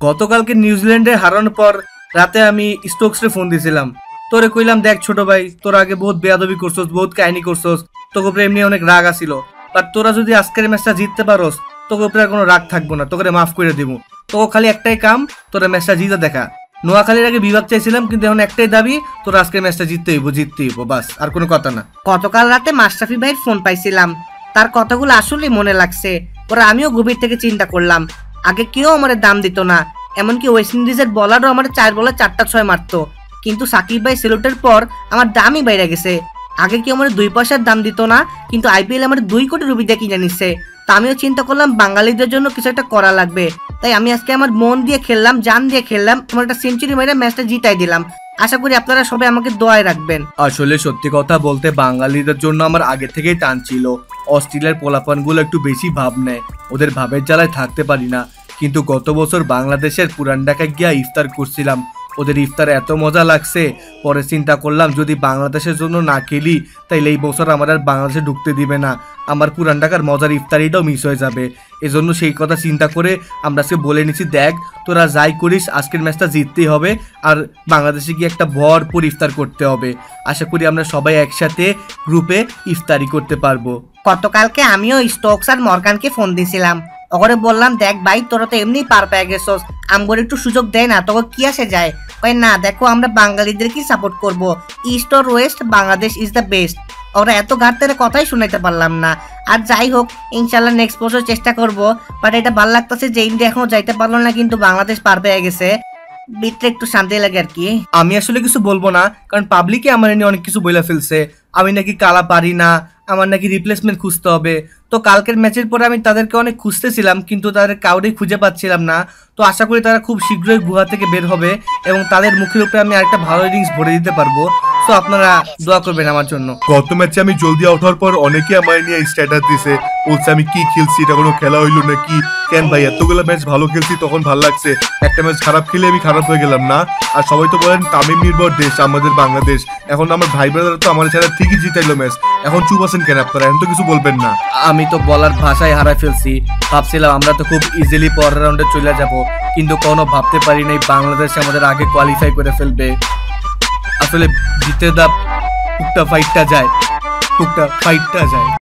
গতকালকে নিউজিল্যান্ডে হারানোর পর রাতে আমি স্টোকসরে ফোন দিয়েছিলাম। তোরে কইলাম, দেখ ছোট ভাই, তোরা আগে বহুত বেয়াদবি করছস, বহুত কাহিনী করছস, তোকে উপরে এমনি অনেক রাগ আসিল, বাট তোরা যদি আজকের ম্যাচটা জিততে পারোস তোকে উপরে আর কোনো রাগ থাকবো না, তোকে মাফ করে দিব। তোকে খালি একটাই কাম, তোরা ম্যাচটা জিতে দেখা। নোয়াখালীর আগে বিভাগ চাইছিলাম, কিন্তু এখন একটাই দাবি, তোরা আজকের ম্যাচটা জিততে হইব, বাস, আর কোনো কথা না। গতকাল রাতে মাশরাফি ভাইয়ের ফোন পাইছিলাম, তার কথাগুলো আসলেই মনে লাগছে। পরে আমিও গভীর থেকে চিন্তা করলাম, আগে কেউ আমার দাম দিত না, এমনকি ওয়েস্ট ইন্ডিজের বলারও আমার 4 বলে 4টা 6 মারতো, কিন্তু সাকিব ভাই সেলুটের পর আমার দামই বাইরে গেছে। আগে কেউ আমার 2 পয়সার দাম দিত না, কিন্তু আইপিএল আমার 2 কোটি রুপি দিয়ে কিনে নিচ্ছে। তা আমিও চিন্তা করলাম বাঙালিদের জন্য কিছু একটা করা লাগবে, তাই আমি আজকে আমার মন দিয়ে খেললাম, জান দিয়ে খেললাম, তোমার একটা সেঞ্চুরি মেরে ম্যাচটা জিতাই দিলাম। আশা করি আপনারা সবাই আমাকে দোয়ায় রাখবেন। আসলে সত্যি কথা বলতে বাঙালিদের জন্য আমার আগে থেকেই টান ছিল। অস্ট্রেলিয়ার পোলাপানগুলো একটু বেশি ভাব নেয়, ওদের ভাবের জ্বালায় থাকতে পারি না। কিন্তু গত বছর বাংলাদেশের পুরান ঢাকায় গিয়া ইফতার করছিলাম, ওদের ইফতার এত মজা লাগছে, পরে চিন্তা করলাম যদি বাংলাদেশের জন্য না খেলি তাইলে এই বছর আমার আর বাংলাদেশে ঢুকতে দিবে না, আমার পুরান ঢাকার মজার ইফতারিটাও মিস হয়ে যাবে। এজন্য সেই কথা চিন্তা করে আমরা আজকে বলে নিছি, দেখ তোরা যাই করিস আজকের ম্যাচটা জিততেই হবে, আর বাংলাদেশে গিয়ে একটা ভরপুর ইফতার করতে হবে। আশা করি আমরা সবাই একসাথে গ্রুপে ইফতারি করতে পারবো। গতকালকে আমিও স্টোকস আর মর্গানকে ফোন দিয়েছিলাম, ওরে বললাম, দেখ ভাই তোরা তো এমনি পার পেয়ে গেছস, আমগরে একটু সুযোগ দেয় না, তোকে কি আসে যায়? কই না, দেখো আমরা বাঙালিদেরকে সাপোর্ট করব, east or West Bangladesh is the best. ওরা এত ঘাটতে কথাই শুনাইতে পারলাম না। আর যাই হোক, ইনশাল্লাহ নেক্সট বছর চেষ্টা করব। বাট এটা ভালো লাগতেছে যে ইন্ডিয়া এখনো যাইতে পারলো না, কিন্তু বাংলাদেশ পার পেয়ে গেছে, ভিতরে একটু শান্তি লাগে আর কি। আমি আসলে কিছু বলবো না, কারণ পাবলিকে আমার নিয়ে অনেক কিছু বলে ফেলছে, আমি নাকি কালা পারি না, আমার নাকি রিপ্লেসমেন্ট খুঁজতে হবে। তো কালকের ম্যাচের পরে আমি তাদেরকে অনেক খুঁজতেছিলাম, কিন্তু তাদের কাউরেই খুঁজে পাচ্ছিলাম না। তো আশা করি তারা খুব শীঘ্রই গুহা থেকে বের হবে এবং তাদের মুখের উপরে আমি আরেকটা ভালো ইনিংস ভরে দিতে পারবো। তো আপনারা দোয়া করবেন আমার জন্য। গত ম্যাচে আমি জলদি আউট হওয়ার পর অনেকে আমার নিয়ে স্ট্যাটাস দিছে, বলছে আমি কি খেলছি, এটা কোনো খেলা হইলো নাকি, কেন ভাই এতগুলো ম্যাচ ভালো খেলছি তখন ভালো লাগছে, একটা ম্যাচ খারাপ খেলে আমি খারাপ হয়ে গেলাম না? আর সবাই তো বলেন তামিম নির্ভর দেশ আমাদের বাংলাদেশ, এখন আমার ভাই ব্রাদার তো আমার ছাড়া ঠিকই জিতাইলো ম্যাচ, এখন চুপ আছেন কেন আপনারা? এখন তো কিছু বলবেন না। আমি তো বলার ভাষায় হারাই ফেলছি, ভাবছিলাম আমরা তো খুব ইজিলি পরের রাউন্ডে চলে যাব, কিন্তু কোনো ভাবতে পারি নাই বাংলাদেশ আমাদের আগে কোয়ালিফাই করে ফেলবে। আসলে জিতে দা টুকটা ফাইটটা যায়।